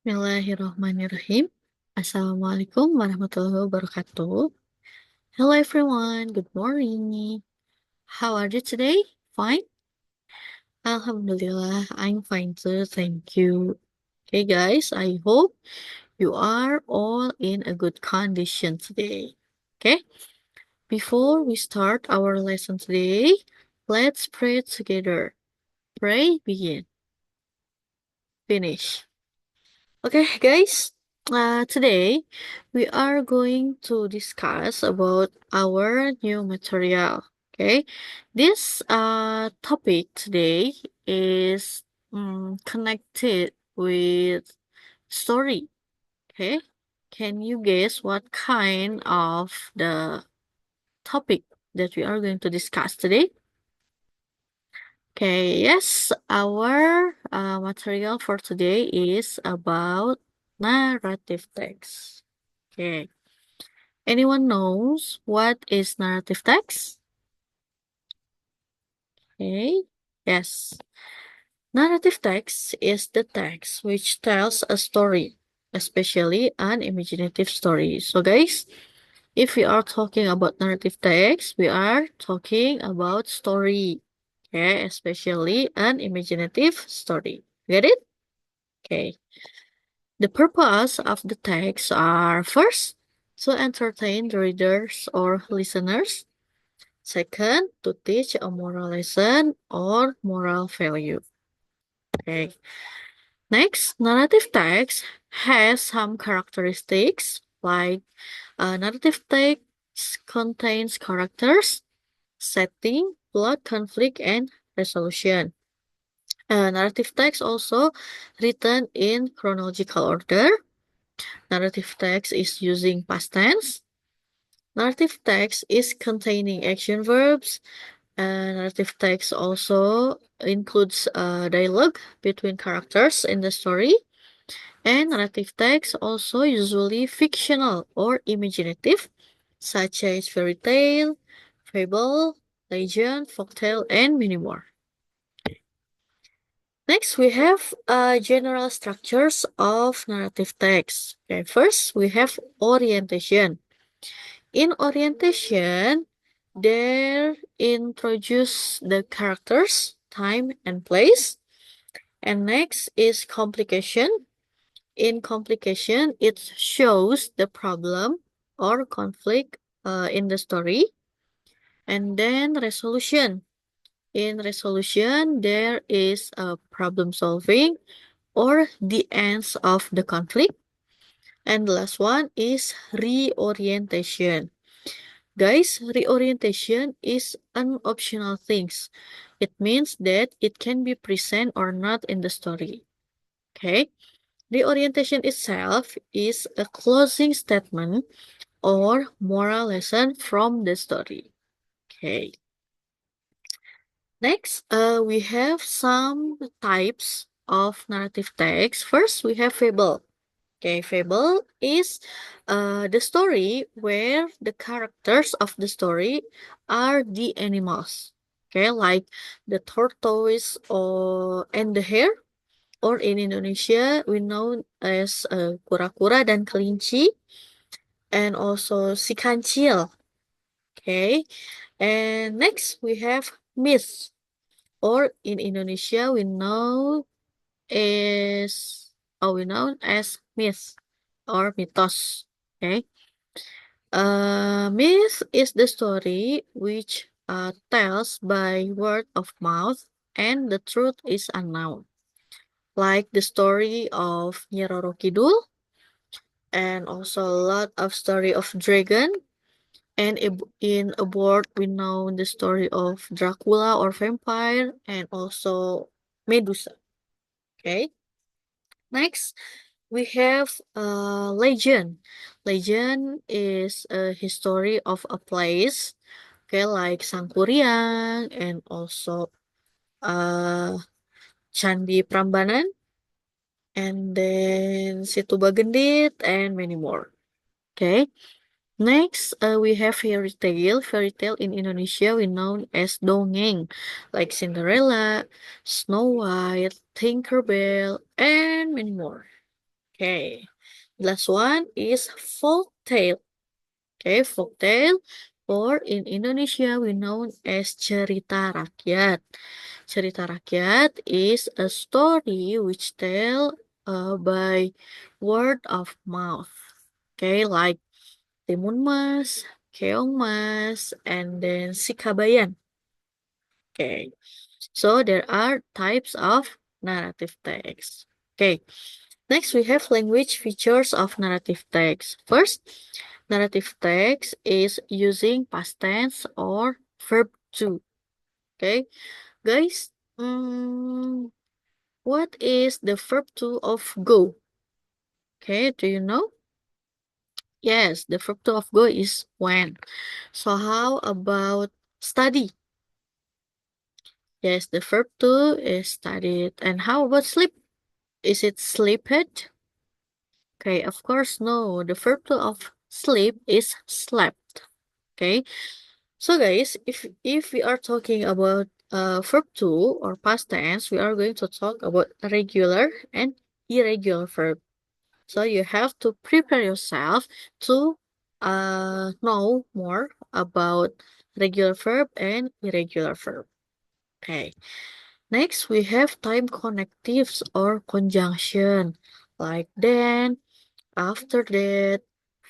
Bismillahirrahmanirrahim. Assalamualaikum warahmatullahi wabarakatuh. Hello everyone, good morning. How are you today? Fine? Alhamdulillah, I'm fine too, thank you. Okay guys, I hope you are all in a good condition today. Okay, before we start our lesson today, let's pray together. Pray, begin, finish. Okay, guys. Today we are going to discuss about our new material. Okay, this topic today is connected with story. Okay, can you guess what kind of the topic that we are going to discuss today? Okay, yes, our material for today is about narrative text. Okay, anyone knows what is narrative text? Okay, yes. Narrative text is the text which tells a story, especially an imaginative story. So, guys, if we are talking about narrative text, we are talking about story. Okay, especially an imaginative story. Get it? Okay. The purpose of the text are first, to entertain the readers or listeners. Second, to teach a moral lesson or moral value. Okay. Next, narrative text has some characteristics like narrative text contains characters, setting, plot, conflict, and resolution. Narrative text also written in chronological order. Narrative text is using past tense. Narrative text is containing action verbs. Narrative text also includes dialogue between characters in the story. And narrative text also usually fictional or imaginative, such as fairy tale, fable, legend, folktale, and many more. Next, we have general structures of narrative text. Okay, first, we have orientation. In orientation, there introduce the characters, time, and place. And next is complication. In complication, it shows the problem or conflict in the story. And then resolution. In resolution, there is a problem solving or the ends of the conflict. And the last one is reorientation. Guys, reorientation is an optional thing. It means that it can be present or not in the story. Okay? Reorientation itself is a closing statement or moral lesson from the story. Okay. Next, we have some types of narrative text. First, we have fable. Okay, fable is the story where the characters of the story are the animals. Okay, like the tortoise or and the hare, or in Indonesia we know as kura-kura dan kelinci, and also si kancil. Okay, and next we have myth, or in Indonesia we know as myth or mitos. Okay. Myth is the story which tells by word of mouth and the truth is unknown. Like the story of Nyi Roro Kidul, and also a lot of story of dragon. And in a board we know the story of Dracula or vampire, and also Medusa. Okay. Next, we have legend. Legend is a history of a place, okay, like Sangkuriang and also uh, Candi Prambanan, and then Situ Bagendit, and many more. Okay. Next, we have fairy tale. Fairy tale in Indonesia we known as dongeng, like Cinderella, Snow White, Tinkerbell, and many more. Okay. Last one is folk tale. Okay, folk tale, or in Indonesia we know as cerita rakyat. Cerita rakyat is a story which tell by word of mouth. Okay, like Timun Mas, Keong Mas, and then Sikabayan. Okay, so there are types of narrative text. Okay, next we have language features of narrative text. First, narrative text is using past tense or verb to. Okay, guys, what is the verb to of go? Okay, do you know? Yes, the verb to of go is went. So how about study? Yes, the verb to is studied. And how about sleep? Is it sleeped? Okay, of course, no. The verb to of sleep is slept. Okay, so guys, if we are talking about verb to or past tense, we are going to talk about regular and irregular verb. So you have to prepare yourself to know more about regular verb and irregular verb. Okay. Next, we have time connectives or conjunction, like then, after that,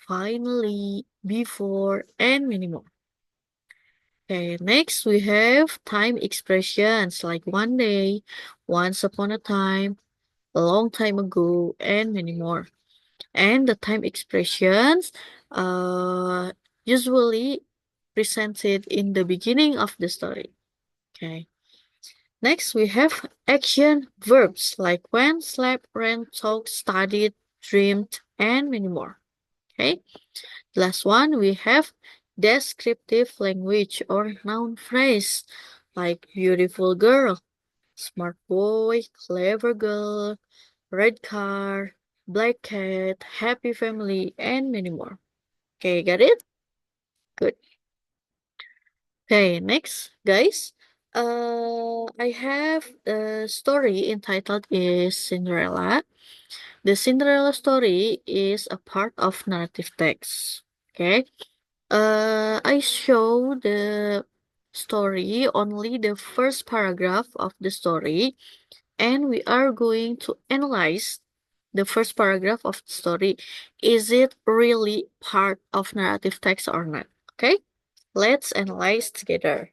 finally, before, and many more. Okay, next we have time expressions like one day, once upon a time, a long time ago, and many more. And the time expressions uh, usually presented in the beginning of the story. Okay. Next, we have action verbs like when, slept, ran, talked, studied, dreamed, and many more. Okay. Last one, we have descriptive language or noun phrase like beautiful girl, smart boy, clever girl, red car, black cat, happy family, and many more. Okay, got it? Good. Okay, next, guys. I have a story entitled is Cinderella. The Cinderella story is a part of narrative text. Okay. I show the story only the first paragraph of the story, and we are going to analyze the first paragraph of the story. Is it really part of narrative text or not? Okay, let's analyze together.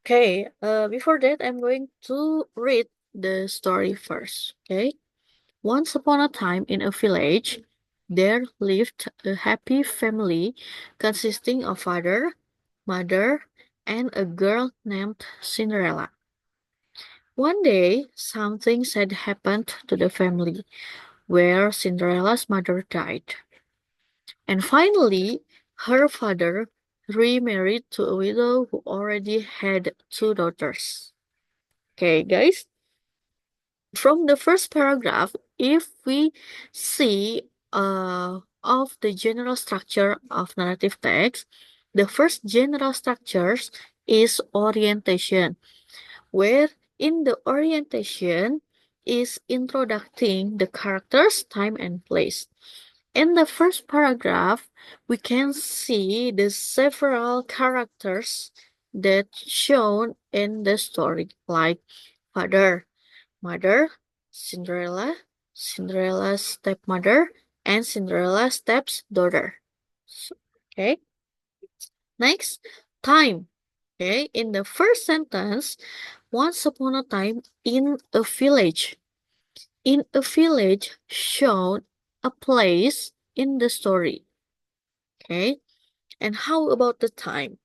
Okay, before that, I'm going to read the story first. Okay, once upon a time in a village, there lived a happy family consisting of father, mother, and a girl named Cinderella. One day, something sad happened to the family, where Cinderella's mother died. And finally, her father remarried to a widow who already had two daughters. Okay, guys, from the first paragraph, if we see of the general structure of narrative text, the first general structures is orientation, where in the orientation is introducing the characters, time, and place. In the first paragraph, we can see the several characters that shown in the story, like father, mother, Cinderella, Cinderella's stepmother, and Cinderella's stepdaughter. Okay, next, time. Okay, in the first sentence, once upon a time in a village. In a village shown a place in the story. Okay, and how about the time?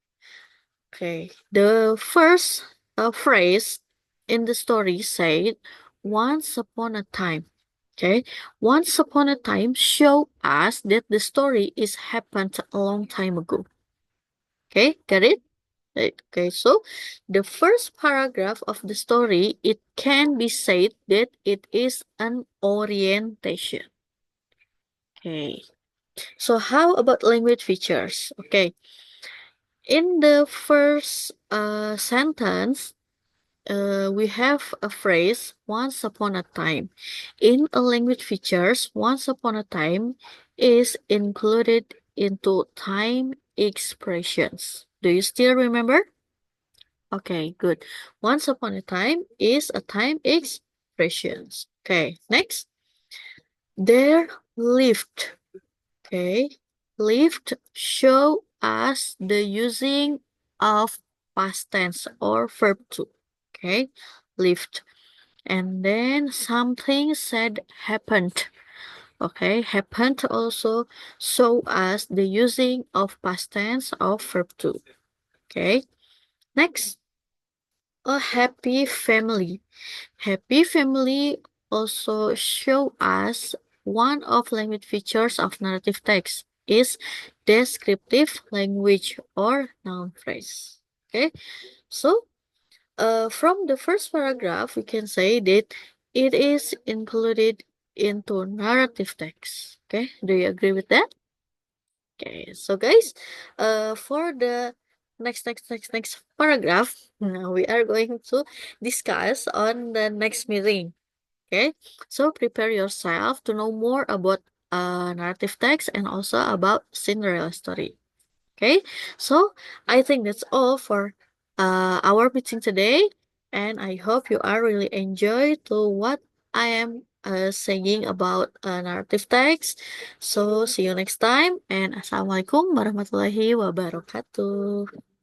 Okay, the first phrase in the story said, once upon a time. Okay, once upon a time show us that the story is happened a long time ago. Okay, get it? Right. Okay, so the first paragraph of the story, it can be said that it is an orientation. Okay, so how about language features? Okay, in the first sentence, we have a phrase once upon a time. In a language features, once upon a time is included into time expressions. Do you still remember? Okay, good. Once upon a time is a time expressions. Okay, next. There lived. Okay. Lived show us the using of past tense or verb to. Okay. Lived. And then something said happened. Okay. Happened also show us the using of past tense of verb to. Okay. Next. A happy family. Happy family also show us one of language features of narrative text is descriptive language or noun phrase. Okay, so from the first paragraph, we can say that it is included into narrative text. Okay, do you agree with that? Okay, so guys, for the next paragraph, now we are going to discuss on the next meeting. Okay, so prepare yourself to know more about narrative text and also about Cinderella story. Okay, so I think that's all for our meeting today, and I hope you are really enjoy to what I am saying about narrative text. So see you next time, and assalamualaikum warahmatullahi wabarakatuh.